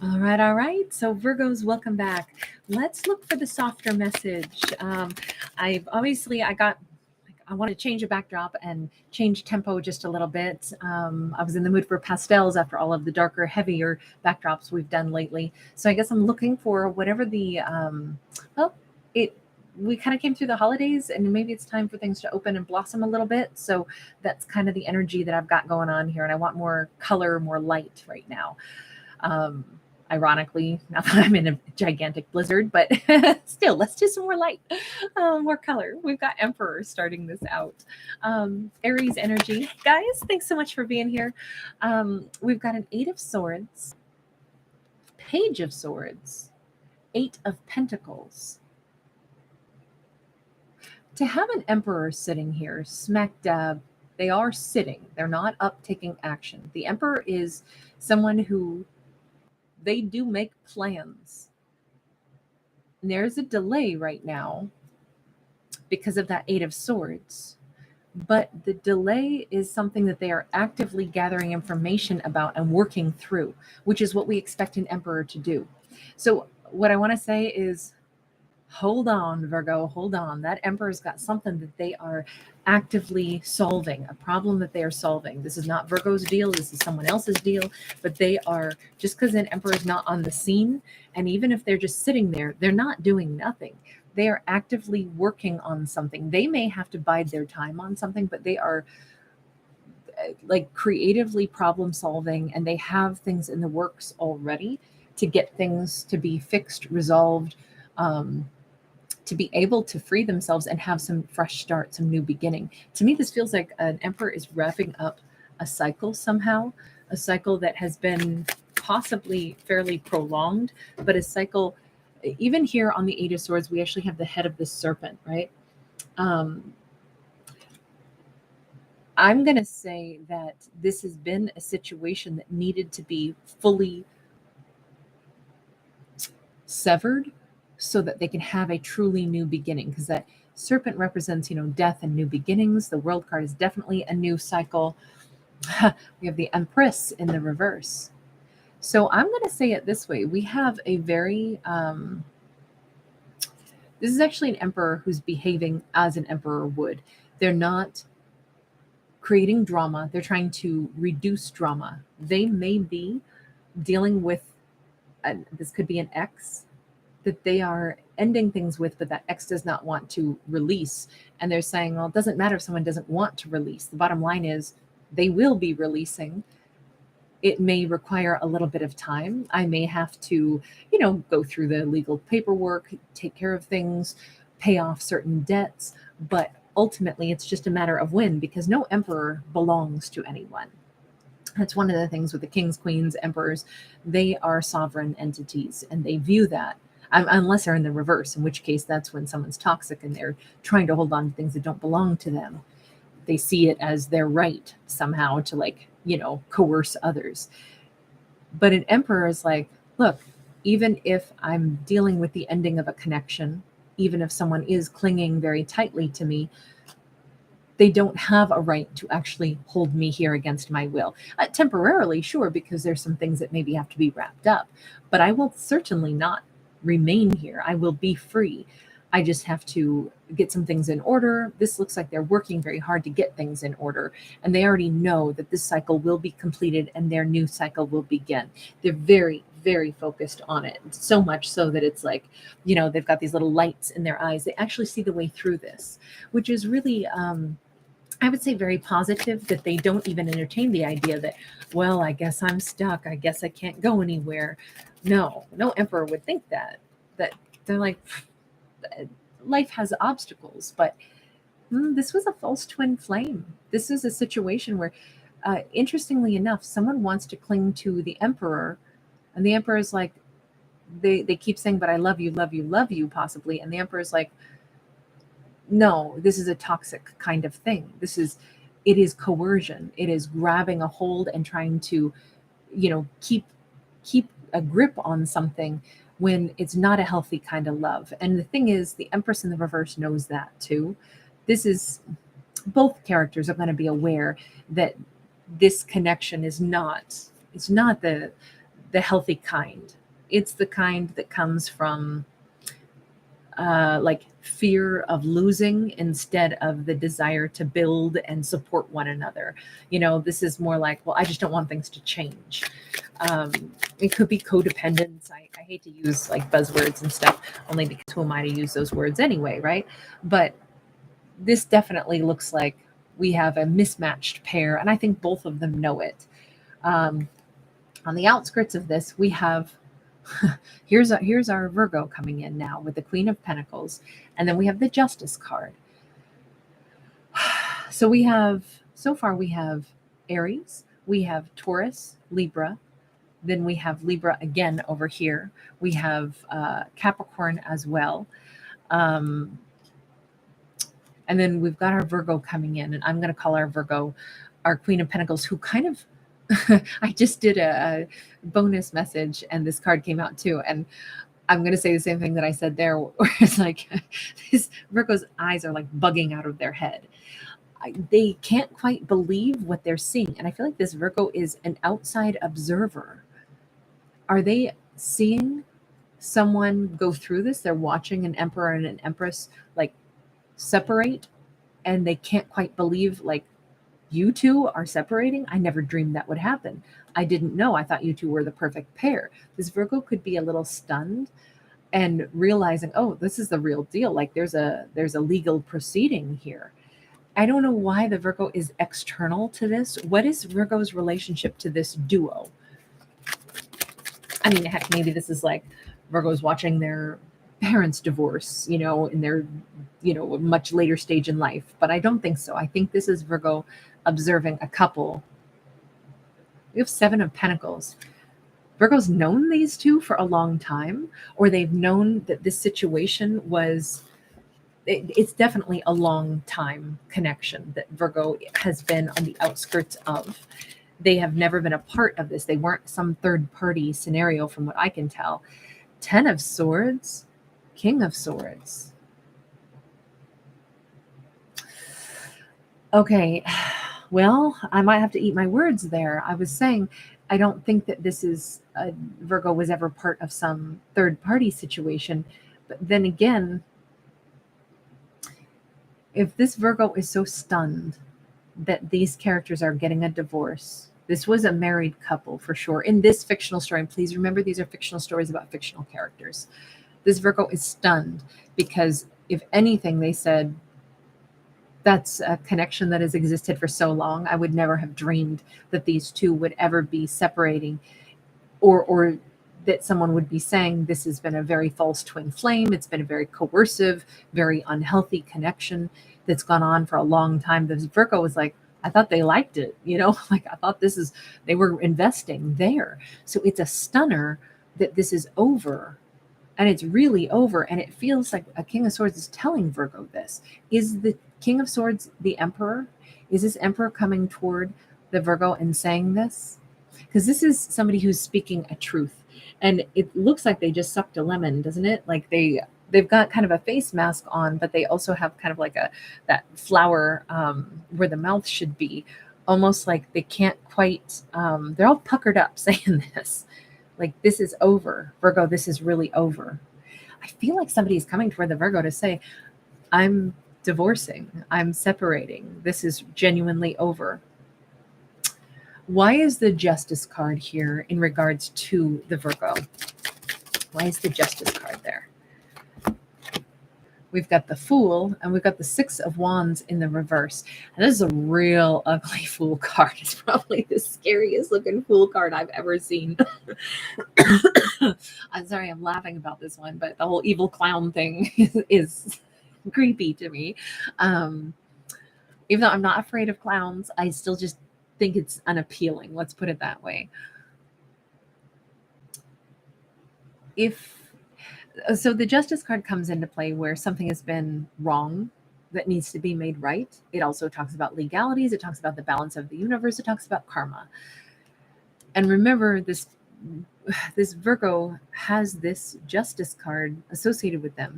All right, all right. So Virgos, welcome back. Let's look for the softer message. I wanted to change the backdrop and change tempo just a little bit. I was in the mood for pastels after all of the darker, heavier backdrops we've done lately. So I guess I'm looking for whatever well, it. We kind of came through the holidays, and maybe it's time for things to open and blossom a little bit. So that's kind of the energy that I've got going on here, and I want more color, more light right now. Um, Ironically, not that I'm in a gigantic blizzard, but still, let's do some more light, more color. We've got Emperor starting this out. Aries energy. Guys, thanks so much for being here. We've got an Eight of Swords, Page of Swords, Eight of Pentacles. To have an Emperor sitting here, smack dab, they are sitting. They're not up taking action. The Emperor is someone who they do make plans. And there's a delay right now because of that Eight of Swords. But the delay is something that they are actively gathering information about and working through, which is what we expect an emperor to do. So, what I want to say is hold on, Virgo, hold on. That emperor's got something that they are actively solving, a problem that they are solving. This is not Virgo's deal, this is someone else's deal, but they are, just because an emperor is not on the scene, and even if they're just sitting there, they're not doing nothing. They are actively working on something. They may have to bide their time on something, but they are like creatively problem solving, and they have things in the works already to get things to be fixed, resolved, um, to be able to free themselves and have some fresh start, some new beginning. To me, this feels like an emperor is wrapping up a cycle somehow, a cycle that has been possibly fairly prolonged, but a cycle. Even here on the Eight of Swords, we actually have the head of the serpent, right? Um, I'm going to say that this has been a situation that needed to be fully severed so that they can have a truly new beginning, because that serpent represents, death and new beginnings. The world card is definitely a new cycle. We have the Empress in the reverse. So I'm going to say it this way. We have a very this is actually an emperor who's behaving as an emperor would. They're not creating drama, they're trying to reduce drama. They may be dealing with this could be an ex that they are ending things with, but that ex does not want to release. And they're saying, well, it doesn't matter if someone doesn't want to release. The bottom line is they will be releasing. It may require a little bit of time. I may have to, go through the legal paperwork, take care of things, pay off certain debts. But ultimately, it's just a matter of when, because no emperor belongs to anyone. That's one of the things with the kings, queens, emperors. They are sovereign entities, and they view that, unless they're in the reverse, in which case that's when someone's toxic and they're trying to hold on to things that don't belong to them. They see it as their right somehow to, coerce others. But an emperor is like, look, even if I'm dealing with the ending of a connection, even if someone is clinging very tightly to me, they don't have a right to actually hold me here against my will. Temporarily, sure, because there's some things that maybe have to be wrapped up, but I will certainly not remain here. I will be free. I just have to get some things in order. This looks like they're working very hard to get things in order, and they already know that this cycle will be completed and their new cycle will begin. They're very, very focused on it, so much so that it's like, they've got these little lights in their eyes. They actually see the way through this, which is really I would say very positive, that they don't even entertain the idea that, well, I guess I'm stuck. I guess I can't go anywhere. No emperor would think that. That they're like, life has obstacles, but this was a false twin flame. This is a situation where, interestingly enough, someone wants to cling to the emperor, and the emperor is like, they keep saying, but I love you, love you, love you, possibly. And the emperor is like, no, this is a toxic kind of thing. It is coercion. It is grabbing a hold and trying to, keep a grip on something when it's not a healthy kind of love. And the thing is, the Empress in the reverse knows that too. This is, both characters are going to be aware that this connection is not, it's not the healthy kind. It's the kind that comes from like fear of losing instead of the desire to build and support one another. This is more like, well, I just don't want things to change. Um, it could be codependence. I hate to use like buzzwords and stuff, only because who am I to use those words anyway, right? But this definitely looks like we have a mismatched pair, and I think both of them know it. Um, on the outskirts of this, we have here's our Virgo coming in now with the Queen of Pentacles, and then we have the Justice card. So far we have Aries, we have Taurus, Libra, then we have Libra again over here. We have Capricorn as well. And then we've got our Virgo coming in, and I'm going to call our Virgo our Queen of Pentacles, who kind of I just did a bonus message and this card came out too. And I'm going to say the same thing that I said there, where it's like this Virgo's eyes are like bugging out of their head. They can't quite believe what they're seeing. And I feel like this Virgo is an outside observer. Are they seeing someone go through this? They're watching an emperor and an empress like separate, and they can't quite believe, like, you two are separating? I never dreamed that would happen. I didn't know. I thought you two were the perfect pair. This Virgo could be a little stunned and realizing, oh, this is the real deal. Like there's a legal proceeding here. I don't know why the Virgo is external to this. What is Virgo's relationship to this duo? I mean, heck, maybe this is like Virgo's watching their parents divorce, in their, much later stage in life. But I don't think so. I think this is Virgo observing a couple. We have Seven of Pentacles. Virgo's known these two for a long time, or they've known that this situation was, it's definitely a long time connection that Virgo has been on the outskirts of. They have never been a part of this. They weren't some third party scenario from what I can tell. 10 of Swords, King of Swords. Okay, well, I might have to eat my words there. I was saying I don't think that this is Virgo was ever part of some third party situation. But then again, if this Virgo is so stunned that these characters are getting a divorce, this was a married couple for sure in this fictional story. And please remember, these are fictional stories about fictional characters. This Virgo is stunned because, if anything, they said, that's a connection that has existed for so long. I would never have dreamed that these two would ever be separating, or that someone would be saying this has been a very false twin flame. It's been a very coercive, very unhealthy connection that's gone on for a long time. This Virgo was like, I thought they liked it, like I thought they were investing there. So it's a stunner that this is over. And it's really over. And it feels like a King of Swords is telling Virgo this. Is the King of Swords the Emperor? Is this Emperor coming toward the Virgo and saying this? Because this is somebody who's speaking a truth. And it looks like they just sucked a lemon, doesn't it? Like they've got kind of a face mask on, but they also have kind of like that flower where the mouth should be. Almost like they can't quite, they're all puckered up saying this. Like, this is over. Virgo, this is really over. I feel like somebody is coming toward the Virgo to say, I'm divorcing. I'm separating. This is genuinely over. Why is the Justice card here in regards to the Virgo? Why is the Justice card there? We've got the Fool, and we've got the Six of Wands in the reverse. And this is a real ugly Fool card. It's probably the scariest looking Fool card I've ever seen. I'm sorry, I'm laughing about this one, but the whole evil clown thing is creepy to me. Even though I'm not afraid of clowns, I still just think it's unappealing. Let's put it that way. So the Justice card comes into play where something has been wrong that needs to be made right. It also talks about legalities. It talks about the balance of the universe. It talks about karma. And remember, this Virgo has this Justice card associated with them.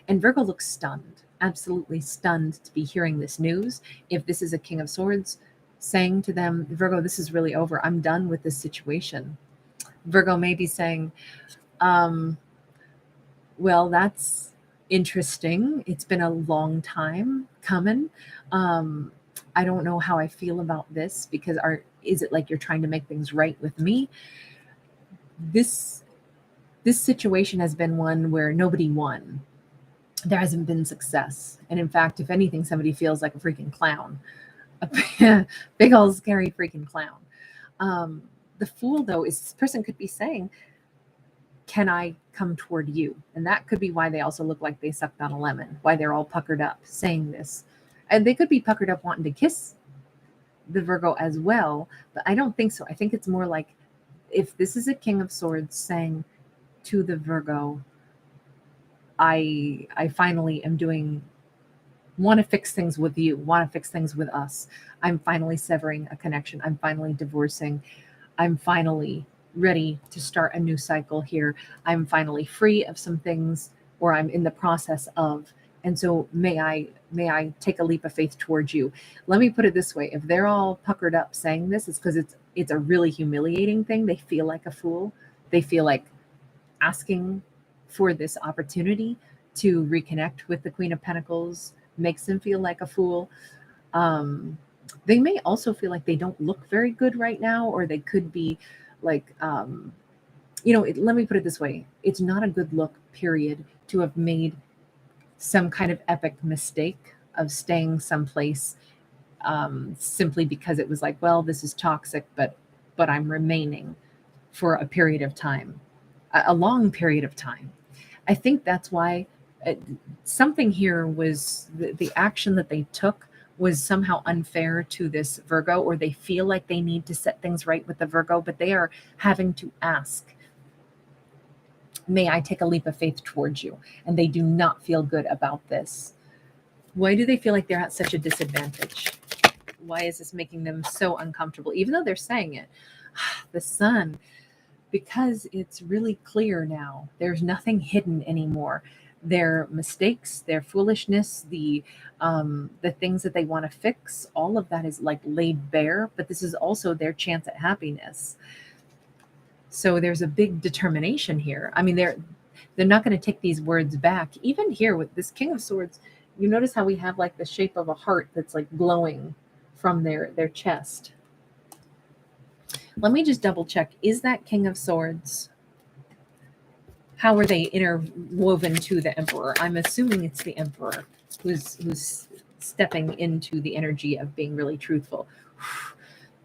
And Virgo looks stunned, absolutely stunned to be hearing this news. If this is a King of Swords saying to them, Virgo, this is really over. I'm done with this situation. Virgo may be saying, um, well, that's interesting. It's been a long time coming. Um, I don't know how I feel about this because is it like you're trying to make things right with me? This this situation has been one where nobody won. There hasn't been success. And in fact, if anything, somebody feels like a freaking clown. A big old scary freaking clown. Um, the fool though is this person could be saying, can I come toward you? And that could be why they also look like they sucked on a lemon, why they're all puckered up saying this. And they could be puckered up wanting to kiss the Virgo as well, but I don't think so. I think it's more like if this is a King of Swords saying to the Virgo, I finally am doing want to fix things with you, want to fix things with us. I'm finally severing a connection. I'm finally divorcing. I'm finally ready to start a new cycle here. I'm finally free of some things, or I'm in the process of. And so may I take a leap of faith towards you. Let me put it this way. If they're all puckered up saying this, it's because it's a really humiliating thing. They feel like a fool. They feel like asking for this opportunity to reconnect with the Queen of Pentacles makes them feel like a fool. Um, they may also feel like they don't look very good right now, or they could be like, let me put it this way. It's not a good look, period, to have made some kind of epic mistake of staying someplace simply because it was like, well, this is toxic, but I'm remaining for a period of time, a long period of time. I think that's why something here was the action that they took was somehow unfair to this Virgo, or they feel like they need to set things right with the Virgo, but they are having to ask, may I take a leap of faith towards you? And they do not feel good about this. Why do they feel like they're at such a disadvantage? Why is this making them so uncomfortable, even though they're saying it? The Sun, because it's really clear now. There's nothing hidden anymore. Their mistakes, their foolishness, the things that they want to fix, all of that is like laid bare. But this is also their chance at happiness. So there's a big determination here. I mean, they're not going to take these words back. Even here with this King of Swords, you notice how we have like the shape of a heart that's like glowing from their chest. Let me just double check. Is that King of Swords? How are they interwoven to the Emperor? I'm assuming it's the Emperor who's stepping into the energy of being really truthful.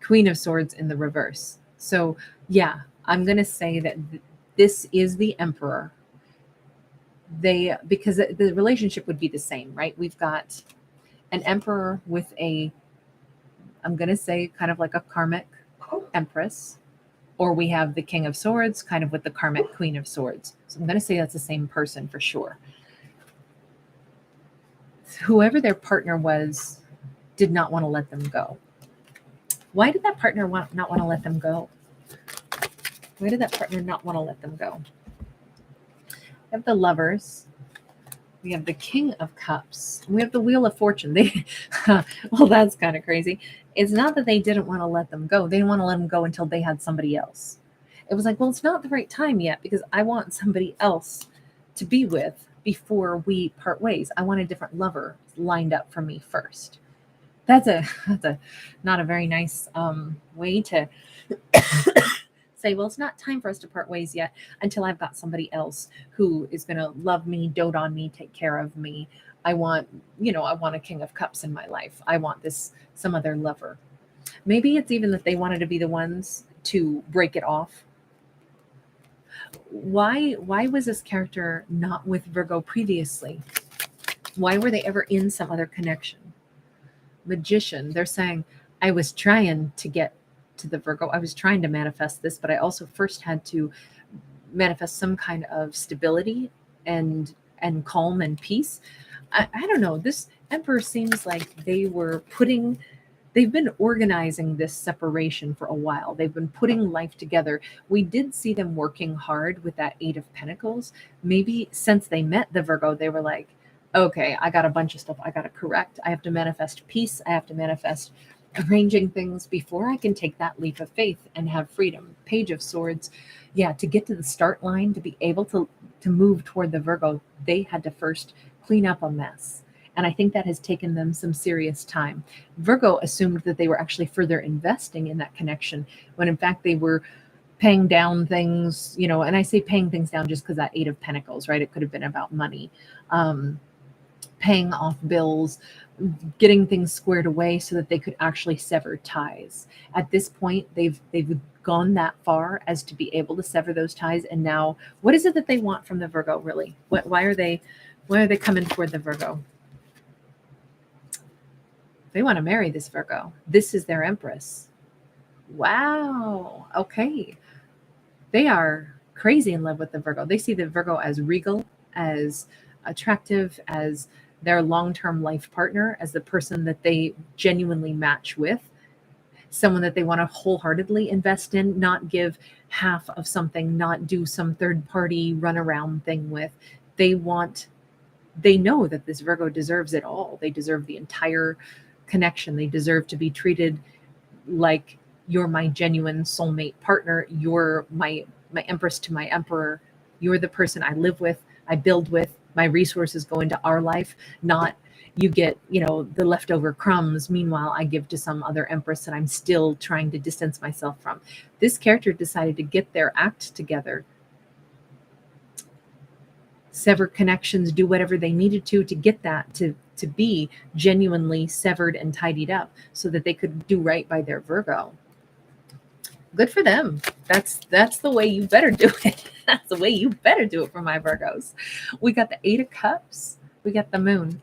Queen of Swords in the reverse. So yeah, I'm going to say that this is the Emperor. Because the relationship would be the same, right? We've got an Emperor with I'm going to say kind of like a karmic Empress, or we have the King of Swords kind of with the karmic Queen of Swords. So I'm going to say that's the same person for sure. Whoever their partner was did not want to let them go. Why did that partner not want to let them go? Why did that partner not want to let them go? We have the Lovers. We have the King of Cups. We have the Wheel of Fortune. Well, that's kind of crazy. It's not that they didn't want to let them go. They didn't want to let them go until they had somebody else. It was like, well, it's not the right time yet because I want somebody else to be with before we part ways. I want a different lover lined up for me first. That's a not a very nice way to say, well, it's not time for us to part ways yet until I've got somebody else who is going to love me, dote on me, take care of me. I want a King of Cups in my life. I want some other lover. Maybe it's even that they wanted to be the ones to break it off. Why was this character not with Virgo previously? Why were they ever in some other connection? Magician, they're saying, I was trying to get to the Virgo. I was trying to manifest this, but I also first had to manifest some kind of stability and calm and peace. I don't know. This Emperor seems like they've been organizing this separation for a while. They've been putting life together. We did see them working hard with that Eight of Pentacles. Maybe since they met the Virgo, they were like, okay, I got a bunch of stuff I got to correct. I have to manifest peace. I have to manifest arranging things before I can take that leap of faith and have freedom. Page of Swords. Yeah, to get to the start line, to be able to move toward the Virgo, they had to first clean up a mess. And I think that has taken them some serious time. Virgo assumed that they were actually further investing in that connection when in fact they were paying down things, and I say paying things down just because that Eight of Pentacles, right? It could have been about money. Um, Paying off bills, getting things squared away so that they could actually sever ties. At this point, they've gone that far as to be able to sever those ties. And now, what is it that they want from the Virgo? Really, why are they coming toward the Virgo? They want to marry this Virgo. This is their Empress. Wow. Okay. They are crazy in love with the Virgo. They see the Virgo as regal, as attractive, as their long-term life partner, as the person that they genuinely match with, someone that they want to wholeheartedly invest in, not give half of something, not do some third-party run-around thing with. They know that this Virgo deserves it all. They deserve the entire connection. They deserve to be treated like you're my genuine soulmate partner. You're my Empress to my Emperor. You're the person I live with, I build with. My resources go into our life, not you get, the leftover crumbs. Meanwhile, I give to some other Empress that I'm still trying to distance myself from. This character decided to get their act together, sever connections, do whatever they needed to get that to be genuinely severed and tidied up so that they could do right by their Virgo. Good for them. That's the way you better do it. That's the way you better do it for my Virgos. We got the Eight of Cups. We got the Moon.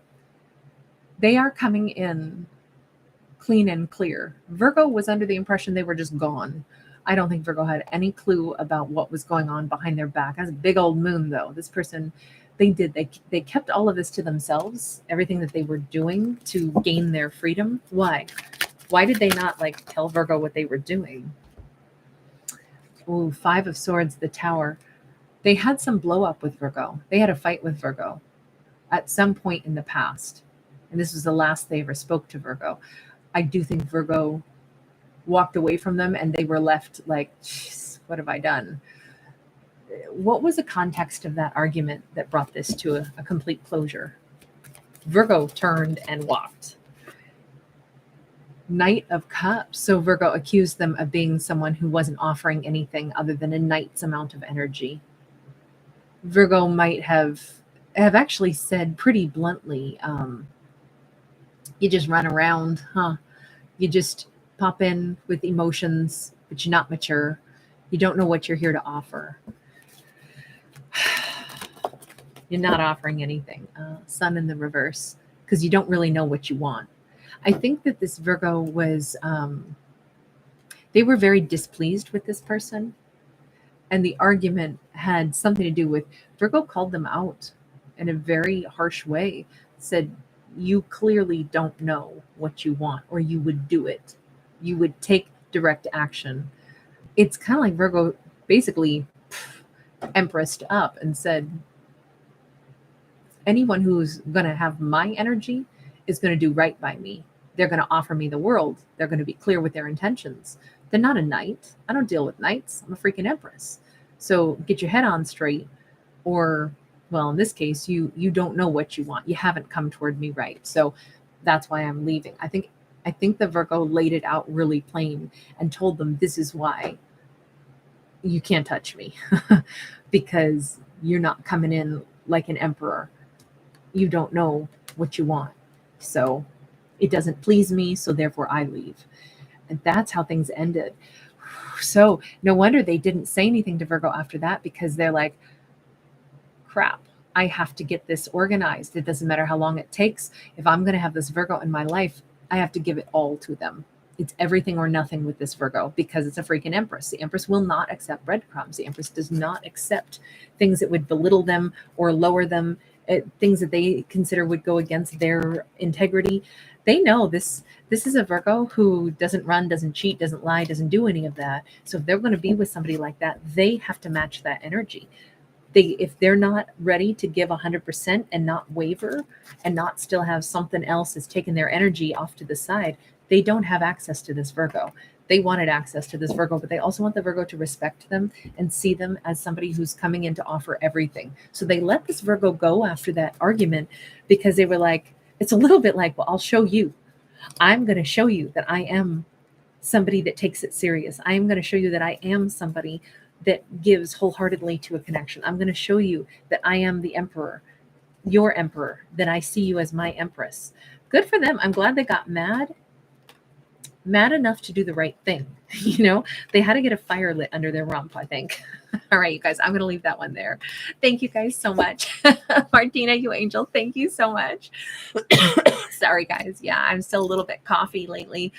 They are coming in clean and clear. Virgo was under the impression they were just gone. I don't think Virgo had any clue about what was going on behind their back. That's a big old moon, though. This person, they kept all of this to themselves, everything that they were doing to gain their freedom. Why? Why did they not tell Virgo what they were doing? Ooh, Five of Swords, the Tower. They had some blow up with Virgo. They had a fight with Virgo at some point in the past. And this was the last they ever spoke to Virgo. I do think Virgo walked away from them and they were left like, what have I done? What was the context of that argument that brought this to a complete closure? Virgo turned and walked. Knight of Cups. So Virgo accused them of being someone who wasn't offering anything other than a knight's amount of energy. Virgo might have actually said pretty bluntly, you just run around, huh? You just pop in with emotions, but you're not mature. You don't know what you're here to offer. You're not offering anything. Sun in the reverse, because you don't really know what you want. I think that this Virgo was, they were very displeased with this person. And the argument had something to do with Virgo called them out in a very harsh way, said, you clearly don't know what you want, or you would do it. You would take direct action. It's kind of like Virgo basically empressed up and said, anyone who's going to have my energy is going to do right by me. They're going to offer me the world. They're going to be clear with their intentions. They're not a knight. I don't deal with knights. I'm a freaking Empress. So get your head on straight, or, well, in this case, you don't know what you want. You haven't come toward me right. So that's why I'm leaving. I think the Virgo laid it out really plain and told them, this is why you can't touch me because you're not coming in like an emperor. You don't know what you want. So it doesn't please me. So therefore I leave. And that's how things ended. So no wonder they didn't say anything to Virgo after that, because they're like, crap, I have to get this organized. It doesn't matter how long it takes. If I'm going to have this Virgo in my life, I have to give it all to them. It's everything or nothing with this Virgo, because it's a freaking Empress. The Empress will not accept breadcrumbs. The Empress does not accept things that would belittle them or lower them, things that they consider would go against their integrity. They know this is a Virgo who doesn't run, doesn't cheat, doesn't lie, doesn't do any of that. So if they're going to be with somebody like that, they have to match that energy. If they're not ready to give 100% and not waver and not still have something else that's taking their energy off to the side, they don't have access to this Virgo. They wanted access to this Virgo, but they also want the Virgo to respect them and see them as somebody who's coming in to offer everything. So they let this Virgo go after that argument because they were like, it's a little bit like, well, I'll show you. I'm going to show you that I am somebody that takes it serious. I am going to show you that I am somebody that gives wholeheartedly to a connection. I'm going to show you that I am the emperor, your emperor, that I see you as my empress. Good for them. I'm glad they got mad enough to do the right thing. You know, they had to get a fire lit under their rump, I think. All right, you guys, I'm going to leave that one there. Thank you guys so much. Martina, you angel, thank you so much. Sorry, guys. Yeah, I'm still a little bit coughy lately.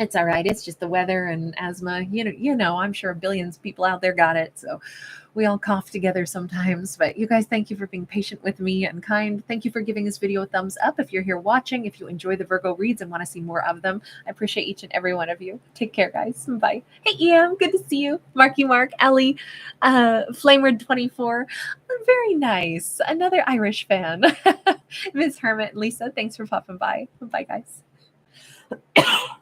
It's all right. It's just the weather and asthma. You know, I'm sure billions of people out there got it. So we all cough together sometimes. But you guys, thank you for being patient with me and kind. Thank you for giving this video a thumbs up if you're here watching. If you enjoy the Virgo reads and want to see more of them, I appreciate each and every one of you. Take care, guys. Bye. Hey, Em, good to see you. Marky Mark, Ellie, Flamered24. Very nice. Another Irish fan. Ms. Hermit, Lisa, thanks for popping by. Bye, guys.